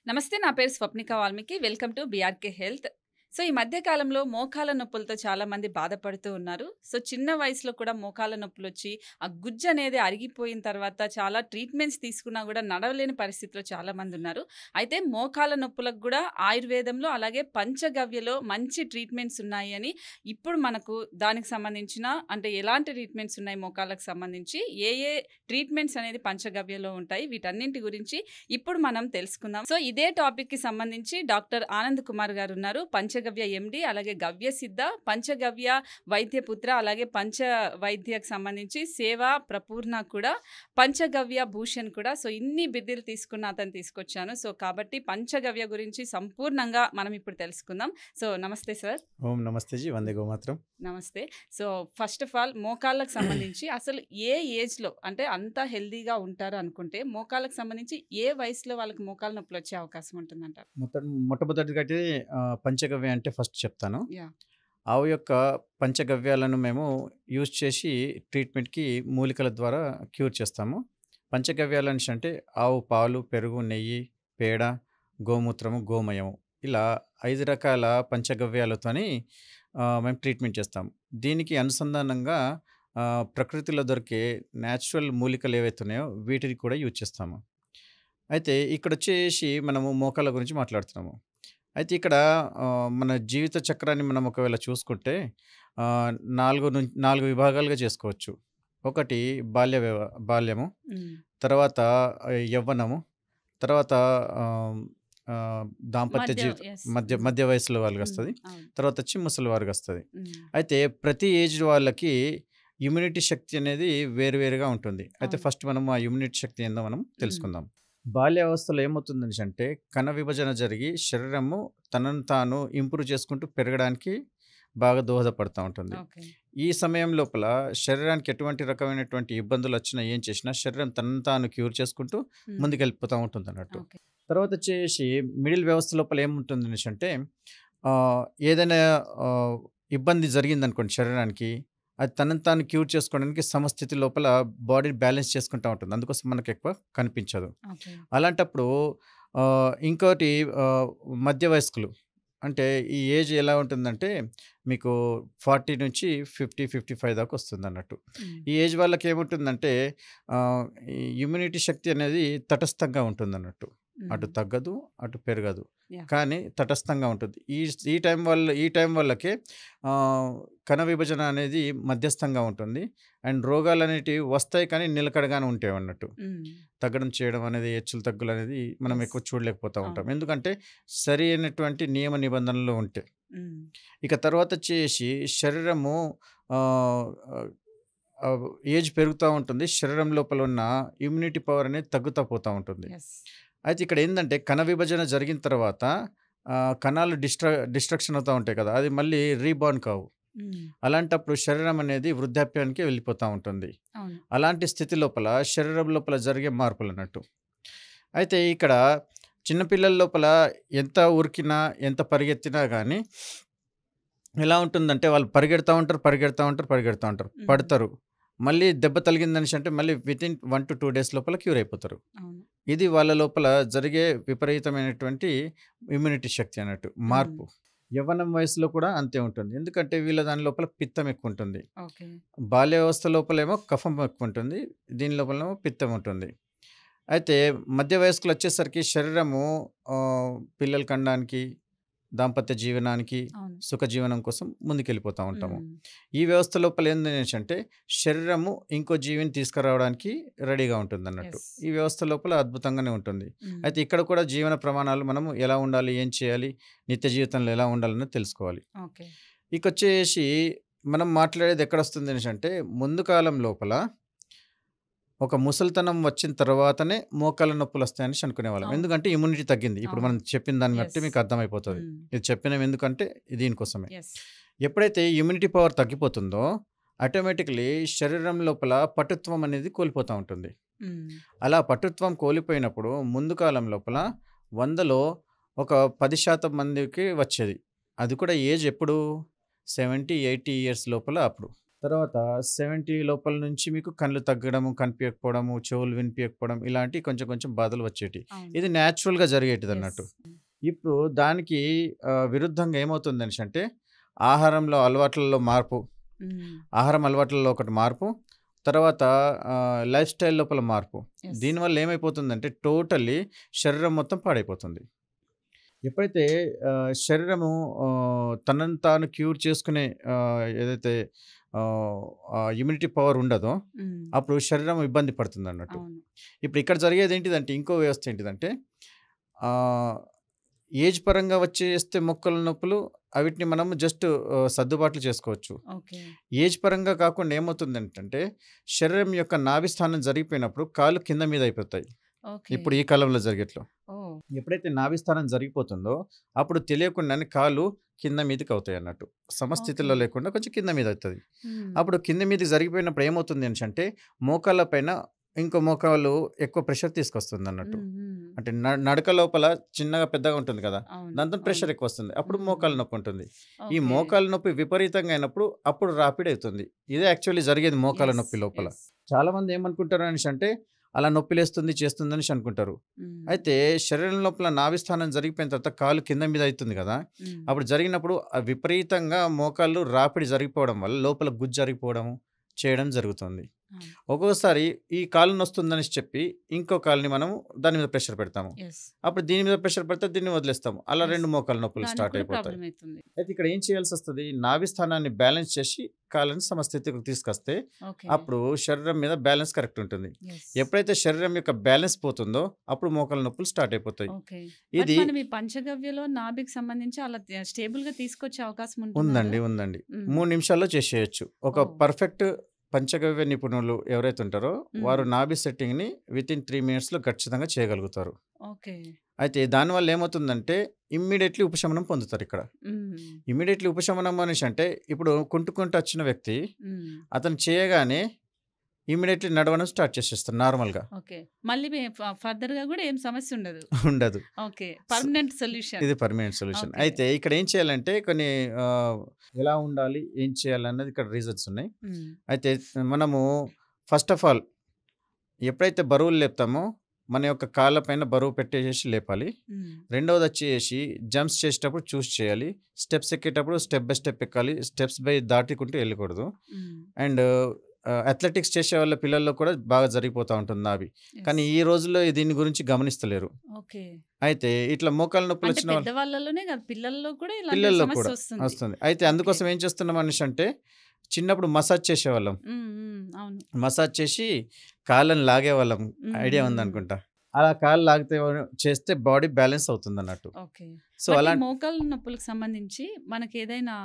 నమస్తే. నా పేరు Swapnika Valmiki. Welcome to BRK health. ఈ మధ్య కాలంలో మోకాళ్ళ నొప్పులతో చాలామంది బాధపడుతూ ఉన్నారు. చిన్న వయసులో కూడా మోకాళ్ళ నొప్పులొచ్చి, ఆ గుజ్జనేది అరిగిపోయిన తర్వాత చాలా ట్రీట్మెంట్స్ తీసుకున్నా గూడా నడవలేని పరిస్థితిలో చాలామందున్నారు. అయితే మోకాళ్ళ నొప్పులకు గూడా ఆయుర్వేదంలో అలాగే పంచగవ్యలో మంచి ట్రీట్మెంట్స్ ఉన్నాయని ఇప్పుడు మనకు దానికి సంబంధించిన అంటే ఎలాంటి ట్రీట్మెంట్స్ ఉన్నాయి మోకాళ్ళకి సంబంధించి, ఏ ఏ ట్రీట్మెంట్స్ అనేది పంచగవ్యలో ఉంటాయి, వీటన్నింటి గురించి ఇప్పుడు మనం తెలుసుకుందాం. ఇదే టాపిక్‌కి సంబంధించి డాక్టర్ ఆనంద్ కుమార్ గారున్నారు. పంచగవ్య ఎండి, అలాగే గవ్య సిద్ధ, పంచగవ్య వైద్యపుత్ర, అలాగే పంచ వైద్యకు సంబంధించి సేవా ప్రపూర్ణ కూడా, పంచగవ్య భూషణ్ కూడా. ఇన్ని బిరుదులు తీసుకున్న అతను తీసుకొచ్చాను. కాబట్టి పంచగవ్య గురించి సంపూర్ణంగా మనం ఇప్పుడు తెలుసుకుందాం. నమస్తే సార్. ఓం నమస్తే జీ, వందే గోమాత్రం. నమస్తే. ఫస్ట్ ఆఫ్ ఆల్ మోకాళ్ళకి సంబంధించి అసలు ఏ ఏజ్‌లో అంటే అంతా హెల్తీగా ఉంటారు అనుకుంటే, మోకాళ్ళకి సంబంధించి ఏ వయసులో వాళ్ళకి మోకాళ్ళ నొప్పులు వచ్చే అవకాశం ఉంటుందంటారు? మొట్టమొదటిగా అయితే పంచగవ్య అంటే ఫస్ట్ చెప్తాను. యాహ్! ఆవు యొక్క పంచగవ్యాలను మేము యూజ్ చేసి ట్రీట్మెంట్‌కి మూలికల ద్వారా క్యూర్ చేస్తాము. పంచగవ్యాలు అనేసి అంటే ఆవు పాలు, పెరుగు, నెయ్యి, పేడ, గోమూత్రము, గోమయము, ఇలా 5 రకాల పంచగవ్యాలతోని మేము ట్రీట్మెంట్ చేస్తాము. దీనికి అనుసంధానంగా ప్రకృతిలో దొరికే న్యాచురల్ మూలికలు ఏవైతే ఉన్నాయో వీటిని కూడా యూజ్ చేస్తాము. అయితే ఇక్కడొచ్చేసి మనము మోకాళ్ళ గురించి మాట్లాడుతున్నాము. అయితే ఇక్కడ మన జీవిత చక్రాన్ని మనం ఒకవేళ చూసుకుంటే 4 విభాగాలుగా చేసుకోవచ్చు. ఒకటి బాల్యము, హ్మ్. తర్వాత యవ్వనము, తర్వాత ఆహ్, ఆహ్, దాంపత్య మధ్య జీవితం, యెస్. మధ్య వయసులో హ్మ్. వాళ్ళకొస్తది. అవును. తర్వాత వచ్చి ముసలి వారికొస్తది. హ్మ్. అయితే ప్రతి ఏజ్ వాళ్ళకి ఇమ్యూనిటీ శక్తి అనేది వేరువేరుగా ఉంటుంది. అయితే అవును. ఫస్ట్ మనం ఆ ఇమ్యూనిటీ శక్తి ఏందో మనం హ్మ్. తెలుసుకుందాం. బాల్యావస్థలో ఏమవుతుందనేసి అంటే కణ విభజన జరిగి శరీరము తనను తాను ఇంప్రూవ్ చేసుకుంటూ పెరగడానికి బాగా దోహదపడతా ఉంటుంది. ఓకే. ఈ సమయం లోపల శరీరానికి ఎటువంటి రకమైనటువంటి ఇబ్బందులొచ్చినా, ఏం చేసినా శరీరం తనను తాను క్యూర్ చేసుకుంటూ హ్మ్. ముందుకెళ్ళిపోతా ఉంటుందన్నట్టు. ఓకే. తర్వాత వచ్చేసి మిడిల్ వ్యవస్థ లోపల ఏముంటుందనేసి అంటే ఏదైనా ఆహ్, ఇబ్బంది జరిగిందనుకోండి శరీరానికి, అది తనను తాను క్యూర్ చేసుకోవడానికి సమస్థితి లోపల బాడీ బ్యాలెన్స్ చేసుకుంటా ఉంటుంది. అందుకోసం మనకెక్కువ కనిపించదు. ఓకే. అలాంటప్పుడు ఇంకోటి ఆహ్, మధ్య వయస్కులు అంటే ఈ ఏజ్ ఎలా ఉంటుందంటే మీకు 40 నుంచి 50, 55 దాకా వస్తుందన్నట్టు. హ్మ్. ఈ ఏజ్ వాళ్ళకేముంటుందంటే ఆహ్, ఈ ఇమ్యూనిటీ శక్తి అనేది తటస్థంగా ఉంటుందన్నట్టు. అటు హ్మ్. తగ్గదు, అటు పెరగదు. యాహ్! కానీ తటస్థంగా ఉంటుంది. ఈ టైం వాళ్ళకే ఆహ్, కణ విభజన అనేది మధ్యస్థంగా ఉంటుంది. అండ్ రోగాలనేటివి వస్తాయి కానీ నిలకడగానే ఉంటాయన్నట్టు. హ్మ్. తగ్గడం, చేయడం అనేది, హెచ్చులు తగ్గులనేది మనం యెస్. ఎక్కువ చూడలేకపోతా ఉంటాం. అవును. ఎందుకంటే సరి అయినటువంటి నియమ నిబంధనలు ఉంటాయి. హ్మ్. ఇక తర్వాతొచ్చేసి శరీరము ఆహ్, ఆహ్, ఆహ్, ఏజ్ పెరుగుతా ఉంటుంది. శరీరం లోపల ఉన్న ఇమ్యూనిటీ పవర్ అనేది తగ్గుతా పోతా ఉంటుంది. యెస్. అయితే ఇక్కడ ఏందంటే కణ విభజన జరిగిన తర్వాత కణాలు డిస్ట్రక్షన్ అవుతా ఉంటాయి కదా! అది మళ్ళీ రీబోర్న్ కావు. హ్మ్. అలాంటప్పుడు శరీరం అనేది వృద్ధాప్యానికి వెళ్ళిపోతా ఉంటుంది. అవును. అలాంటి స్థితి లోపల శరీరం లోపల జరిగే మార్పులన్నట్టు. అయితే ఇక్కడ చిన్న పిల్లల లోపల ఎంత ఉరికినా, ఎంత పరిగెత్తినా గానీ ఎలా ఉంటుందంటే వాళ్ళు పరిగెడతా ఉంటారు. హ్మ్. పడతారు. మళ్ళీ దెబ్బ తగిలిందనేసి అంటే మళ్ళీ వితిన్ 1-2 డేస్ లోపల క్యూర్ అయిపోతారు. అవును. ఇది వాళ్ళ లోపల జరిగే విపరీతమైనటువంటి ఇమ్యూనిటీ శక్తి అన్నట్టు హ్మ్. మార్పు. యవ్వనం వయసులో కూడా అంతే ఉంటుంది. ఎందుకంటే వీళ్ళ దాని లోపల పిత్తం ఎక్కువుంటుంది. ఓకే. బాల్య వ్యవస్థ లోపలేమో కఫం ఎక్కువుంటుంది. దీని లోపలేమో పిత్తం ఉంటుంది. అయితే మధ్య వయస్కులొచ్చేసరికి శరీరము పిల్లలు కనడానికి, దాంపత్య జీవనానికి, అవును. సుఖ జీవనం కోసం ముందుకెళ్ళిపోతా ఉంటాము. హ్మ్. ఈ వ్యవస్థ లోపల ఏందనేసంటే శరీరము ఇంకో జీవిని తీసుకురావడానికి రెడీగా ఉంటుందన్నట్టు. యెస్. ఈ వ్యవస్థ లోపల అద్భుతంగానే ఉంటుంది. హ్మ్. అయితే ఇక్కడ కూడా జీవన ప్రమాణాలు మనము ఎలా ఉండాలి, ఏం చేయాలి, నిత్య జీవితంలో ఎలా ఉండాలన్నది తెలుసుకోవాలి. ఓకే. ఇకొచ్చేసి మనం మాట్లాడేది ఎక్కడొస్తుందనేసంటే ముందు కాలం లోపల ఒక ముసలితనం వచ్చిన తర్వాతనే మోకాళ్ళ నొప్పులొస్తాయనేసి అనుకునేవాళ్ళం. అవును. ఎందుకంటే ఇమ్యూనిటీ తగ్గింది. ఇప్పుడు మనం అవును. చెప్పిన దాన్ని బట్టి యెస్. మీకు అర్థమైపోతది. హ్మ్. ఇది చెప్పినవి ఎందుకంటే దీనికోసమే. యెస్. ఎప్పుడైతే ఇమ్యూనిటీ పవర్ తగ్గిపోతుందో ఆటోమేటిక్‌లీ శరీరం లోపల పటుత్వం అనేది కోల్పోతా ఉంటుంది. హ్మ్. అలా పటుత్వం కోల్పోయినప్పుడు ముందు కాలం లోపల 100లో ఒక 10% మందికి వచ్చేది. అది కూడా ఏజ్ ఎప్పుడు 70, 80 ఇయర్స్ లోపల అప్పుడు. తర్వాత 70 లోపల నుంచి మీకు కళ్ళు తగ్గడము, కనిపియకపోవడము, చెవులు వినిపియకపోవడం ఇలాంటి కొంచెం కొంచెం బాధలు వచ్చేటియి. అవును. ఇది న్యాచురల్‌గా యెస్. జరిగేటిదన్నట్టు. ఇప్పుడు దానికి విరుద్ధంగా ఏమవుతుందనేసంటే ఆహారంలో అలవాట్లలో మార్పు. హ్మ్. ఆహారం అలవాట్లలో ఒకటి మార్పు. తర్వాత లైఫ్ స్టైల్ లోపల మార్పు. యెస్. దీనివల్ల ఏమైపోతుందంటే టోటల్లీ శరీరం మొత్తం పాడైపోతుంది. ఎప్పుడైతే శరీరము తనను తాను క్యూర్ చేసుకునే ఏదైతే ఇమ్యూనిటీ పవర్ ఉండదో హ్మ్. అప్పుడు శరీరం ఇబ్బంది పడుతుందన్నట్టు. అవును. ఇప్పుడు ఇక్కడ జరిగేదేంటిదంటే ఇంకో వ్యవస్థ ఏంటిదంటే ఆహ్, ఏజ్ పరంగా వచ్చేస్తే మొక్కల నొప్పులు అవిటిని మనము జస్ట్ సర్దుబాట్లు చేసుకోవచ్చు. ఓకే. ఏజ్ పరంగా కాకుండా ఏమవుతుందంటే శరీరం యొక్క నాభి స్థానం జరిగిపోయినప్పుడు కాళ్ళు కింద మీద అయిపోతాయి. ఓకే. ఇప్పుడు ఈ కాలంలో జరిగేట్లో. ఓహ్! ఎప్పుడైతే నాభి స్థానం జరిగిపోతుందో అప్పుడు తెలియకుండానే కాళ్ళు కింద మీదకి అవుతాయి అన్నట్టు. సమస్థితిలో ఓకే. లేకుండా కొంచెం కింద మీద అవుతది. హ్మ్. అప్పుడు కింద మీదకి జరిగిపోయినప్పుడు ఏమవుతుంది అనేసంటే మోకాళ్ళ పైన ఇంకో మోకాలు ఎక్కువ ప్రెషర్ తీసుకొస్తుందన్నట్టు. హ్మ్. హ్మ్. అంటే నడక లోపల చిన్నగా పెద్దగా ఉంటుంది కదా! అవును. దాంతో అవును. ప్రెషర్ ఎక్కువొస్తుంది. అప్పుడు హ్మ్. మోకాలు నొప్పి ఉంటుంది. ఈ ఓకే. మోకాలు నొప్పి విపరీతంగా అయినప్పుడు అప్పుడు రాపిడ్ అవుతుంది. ఇదే యాక్చువల్లీ జరిగేది మోకాళ్ళ యెస్. నొప్పి లోపల. యెస్. చాలామంది ఏమనుకుంటారు అనేసంటే అలా నొప్పిలేస్తుంది చేస్తుందనేసి అనుకుంటారు. హ్మ్. అయితే శరీరం లోపల నాభి స్థానం జరిగిపోయిన తర్వాత కాలు కింద మీద అయితుంది కదా! హ్మ్. అప్పుడు జరిగినప్పుడు విపరీతంగా మోకాళ్ళు రాపిడి జరిగిపోవడం వల్ల లోపల గుజ్జు జరిగిపోవడం చేయడం జరుగుతుంది. అవును. ఒక్కొక్కసారి ఈ కాలు నొస్తుందనేసి చెప్పి ఇంకో కాలుని మనము దాని మీద ప్రెషర్ పెడతాము. యెస్. అప్పుడు దీని మీద ప్రెషర్ పెడితే దీన్ని వదిలేస్తాము. అలా యెస్. 2 మోకాళ్ళ నొప్పులు దానికి స్టార్ట్ కూడా అయిపోతాయి. ప్రాబ్లమ్ అయితుంది. అయితే ఇక్కడ ఏం చేయాల్సొస్తది? నాభి స్థానాన్ని బ్యాలెన్స్ చేసి కాళ్ళని సమస్థితికి తీసుకొస్తే ఓకే. అప్పుడు శరీరం మీద బ్యాలెన్స్ కరెక్ట్ ఉంటుంది. యెస్. ఎప్పుడైతే శరీరం యొక్క బ్యాలెన్స్ పోతుందో అప్పుడు మోకాళ్ళ నొప్పులు స్టార్ట్ అయిపోతాయి. ఓకే. బట్ ఇది మనం ఈ పంచగవ్యలో నాభికి సంబంధించి అలా స్టేబుల్‌గా తీసుకొచ్చే అవకాశం ఉంటుందా అలా? ఉందండి. హ్మ్. 3 నిమిషాల్లో చేసేయొచ్చు. ఒక ఓహ్! పర్ఫెక్ట్ పంచగవ్య నిపుణులు ఎవరైతే ఉంటారో వారు హ్మ్. నాభి సెట్టింగ్‌ని వితిన్ 3 మినిట్స్‌లో ఖచ్చితంగా చేయగలుగుతారు. ఓకే. అయితే దానివల్ల ఏమవుతుందంటే ఇమ్మీడియేట్‌లీ ఉపశమనం పొందుతారిక్కడ. హ్మ్. ఇమ్మీడియేట్‌లీ ఉపశమనం అనేసంటే ఇప్పుడు కుంటుకుంటూ వచ్చిన వ్యక్తి హ్మ్. అతను చేయగానే ఇమ్మీడియేట్‌లీ నడవడం స్టార్ట్ చేసేస్తారు నార్మల్‌గా. ఓకే. మళ్ళీ ఫర్దర్‌గా గూడా ఏం సమస్య ఉండదు. ఉండదు. ఓకే. స్ పర్మనెంట్ సొల్యూషన్. ఇది పర్మనెంట్ సొల్యూషన్. ఓకే. అయితే ఇక్కడ ఏం చేయాలంటే కొన్ని ఆహ్, ఎలా ఉండాలి? ఏం చేయాలన్నది ఇక్కడ రీజన్స్ ఉన్నాయి. హ్మ్. అయితే మనము ఫస్ట్ ఆఫ్ ఆల్ ఎప్పుడైతే బరువులు లేపుతామో మన యొక్క కాళ్ళ పైన బరువు పెట్టేసేసి లేపాలి. హ్మ్. రెండోదొచ్చేసి జంప్స్ చేసేటప్పుడు చూసి చేయాలి. స్టెప్స్ ఎక్కేటప్పుడు స్టెప్ బై స్టెప్ ఎక్కాలి. స్టెప్స్ బై దాటుకుంటూ వెళ్ళకూడదు. హ్మ్. అండ్ అథ్లెటిక్స్ చేసే వాళ్ళ పిల్లల్లో కూడా బాగా జరిగిపోతా ఉంటుంది నాభి. కానీ యెస్. ఈ రోజుల్లో దీని గురించి గమనిస్తలేరు. ఓకే. అయితే ఇట్లా మోకాళ్ళ నొప్పులు అంటే వచ్చిన వాళ్ళు పెద్దవాళ్ళలోనే కాదు పిల్లల్లో కూడా ఇలాంటి పిల్లల్లో సమస్య కూడా వస్తుంది. వస్తుంది. అయితే ఓకే. అందుకోసం ఏం చేస్తున్నాం అనేసంటే చిన్నప్పుడు మసాజ్ చేసేవాళ్ళం. హ్మ్. హ్మ్. అవును. మసాజ్ చేసి కాళ్ళని లాగేవాళ్ళం. హ్మ్. ఐడియా హ్మ్. ఉందనుకుంటా. అలా కాళ్ళు లాగితే చేస్తే బాడీ బ్యాలెన్స్ అవుతుందన్నట్టు. ఓకే. సో, బట్ ఈ అలాంటి మోకాళ్ళ నొప్పులకు సంబంధించి మనకేదైనా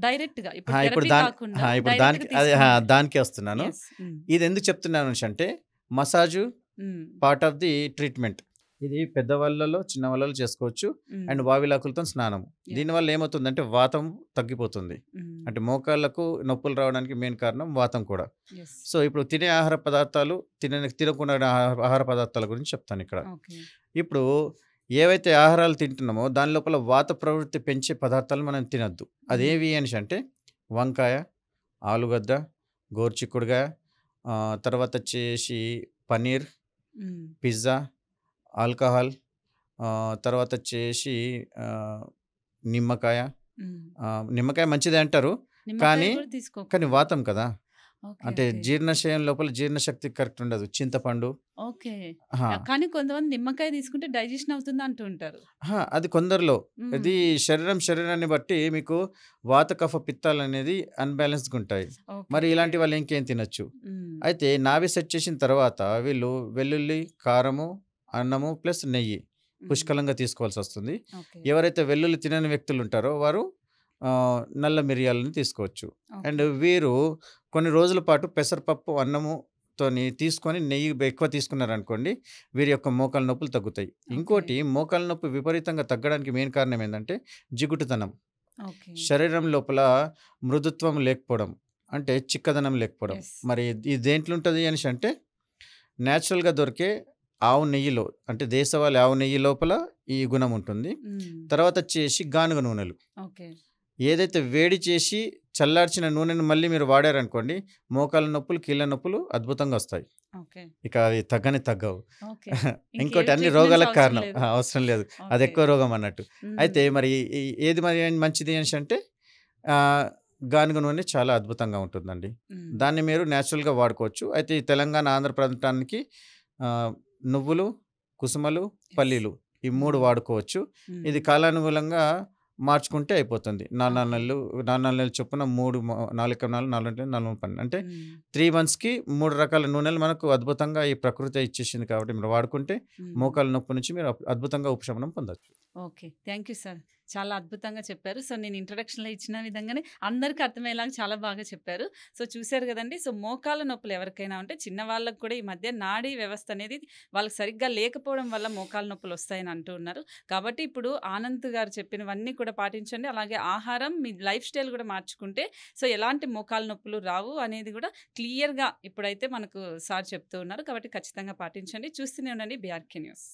డైరెక్ట్‌గా ఇప్పుడు ఇప్పుడు థెరపీ కాకుండా ఇప్పుడు డైరెక్ట్‌గా దానికే తీసుకునేది. దానికే వస్తున్నాను. యెస్. హ్మ్. ఇదెందుకు చెప్తున్నాననేసంటే మసాజు హ్మ్. Part of the treatment. ఇది పెద్దవాళ్ళలో, చిన్నవాళ్ళలో చేసుకోవచ్చు. అండ్ హ్మ్. వావిలాకులతో స్నానం. యాహ్! దీనివల్ల ఏమవుతుందంటే వాతం తగ్గిపోతుంది. హ్మ్. అంటే మోకాళ్ళకు నొప్పులు రావడానికి మెయిన్ కారణం వాతం కూడా. యెస్. సో, ఇప్పుడు తినే ఆహార పదార్థాలు, తినకుండా ఆహార పదార్థాల గురించి చెప్తానిక్కడ. ఓకే. ఇప్పుడు ఏవైతే ఆహారాలు తింటున్నామో దాని లోపల వాత ప్రవృత్తి పెంచే పదార్థాలు మనం తినొద్దు. హ్మ్. అదేవి అనేసంటే వంకాయ, ఆలుగడ్డ, గోరుచిక్కుడుగాయ, తర్వాతొచ్చేసి పన్నీర్, హ్మ్. పిజ్జా, ఆల్కహాల్, తర్వాతొచ్చేసి ఆహ్, నిమ్మకాయ. హ్మ్. నిమ్మకాయ మంచిదే అంటారు. నిమ్మకాయ కానీ, కూడా కానీ తీసుకోకూడదు. వాతం కదా! ఓకే. అంటే ఓకే. జీర్ణశయం లోపల జీర్ణశక్తి కరెక్ట్ ఉండదు. చింతపండు ఓకే. ఆ! కానీ కొంతమంది నిమ్మకాయ తీసుకుంటే డైజెషన్ అవుతుంది అంటూ ఉంటారు. అది కొందరిలో. ఇది హ్మ్. శరీరాన్ని బట్టి మీకు వాత, కఫ, పిత్తాలనేది అన్‌బాలెన్స్‌గా ఉంటాయి. ఓకే. మరి ఓకే. ఇలాంటి వాళ్ళు ఇంకేం తినొచ్చు. హ్మ్. అయితే నాభి సెట్ చేసిన తర్వాత వీళ్ళు వెల్లుల్లి, కారము, అన్నము ప్లస్ నెయ్యి హ్మ్. పుష్కలంగా తీసుకోవాల్సొస్తుంది. ఓకే. ఎవరైతే వెల్లుల్లి తినని వ్యక్తులుంటారో వారు నల్ల మిరియాలను తీసుకోవచ్చు. And okay. వీరు కొన్ని రోజుల పాటు పెసరపప్పు, అన్నముతోని తీసుకొని నెయ్యి ఎక్కువ తీసుకున్నారనుకోండి, వీరి యొక్క మోకాళ్ళ నొప్పులు తగ్గుతాయి. ఓకే. ఇంకోటి మోకాళ్ళ నొప్పి విపరీతంగా తగ్గడానికి మెయిన్ కారణం ఏందంటే జిగుటుతనం. ఓకే. శరీరం లోపల మృదుత్వం లేకపోవడం. అంటే చిక్కదనం లేకపోవడం. యెస్. మరి ఇది దేంట్లో ఉంటది అనేసంటే నేచురల్‌గా దొరికే ఆవు నెయ్యిలో అంటే దేశవాళీ ఆవు నెయ్యి లోపల ఈ గుణం ఉంటుంది. హ్మ్. తర్వాతొచ్చేసి గానుగ నూనెలు. ఓకే. ఏదైతే వేడి చేసి చల్లార్చిన నూనెను మళ్ళీ మీరు వాడారనుకోండి, మోకాళ్ళ నొప్పులు, కీళ్ళ నొప్పులు అద్భుతంగా వస్తాయి. ఓకే. ఇక అవి తగ్గవు. ఓకే. ఇంకోటి ఇంకేవి అన్ని ట్రీట్‌మెంట్స్ రోగాలకు అవసరం కారణం. లేదు. అవసరం లేదు. ఓకే. అదెక్కువ రోగం అన్నట్టు. అయితే హ్మ్. మరి ఏది మరి మంచిది అనేసంటే ఆహ్, గానుగ నూనె చాలా అద్భుతంగా ఉంటుందండి. హ్మ్. దాన్ని మీరు నేచురల్‌గా వాడుకోవచ్చు. అయితే ఈ తెలంగాణ, ఆంధ్ర ప్రాంతానికి ఆహ్, నువ్వులు, కుసుమలు, యెస్. పల్లీలు ఈ 3 హ్మ్. వాడుకోవచ్చు. ఇది హ్మ్. కాలానుగుణంగా మార్చుకుంటే అయిపోతుంది. 4, 4 ఓకే. నెలలు 4, 4 నెలల చొప్పున 3 4 ఎకరాలు 4 4, 12 అంటే హ్మ్. 3 మంత్స్‌కి 3 రకాల నూనెలు మనకు అద్భుతంగా ఈ ప్రకృతే ఇచ్చేసింది కాబట్టి మీరు వాడుకుంటే హ్మ్. మోకాళ్ళ నొప్పి నుంచి మీరు అద్భుతంగా ఉపశమనం పొందొచ్చు. ఓకే. Thank you sir. చాలా అద్భుతంగా చెప్పారు. సో, నేను ఇంట్రడక్షన్‌లో ఇచ్చిన విధంగానే అందరికి అర్థమయ్యేలాగా చాలా బాగా చెప్పారు. సో, చూసారు గదండీ! సో, మోకాళ్ళ నొప్పులు ఎవరికైనా ఉంటే చిన్నవాళ్ళకి కూడా ఈ మధ్య నాడీ వ్యవస్థ అనేది వాళ్ళకి సరిగ్గా లేకపోవడం వల్ల మోకాళ్ళ నొప్పులొస్తాయని అంటూ ఉన్నారు. కాబట్టి ఇప్పుడు ఆనంద్ గారు చెప్పినవన్నీ కూడా పాటించండి. అలాగే ఆహారం, మీ లైఫ్ స్టైల్ గూడా మార్చుకుంటే సో, ఎలాంటి మోకాళ్ళ నొప్పులు రావు అనేది గూడా క్లియర్‌గా ఇప్పుడైతే మనకు సార్ చెప్తూ ఉన్నారు. కాబట్టి ఖచ్చితంగా పాటించండి. చూస్తూనే ఉండండి బీఆర్‌కే న్యూస్.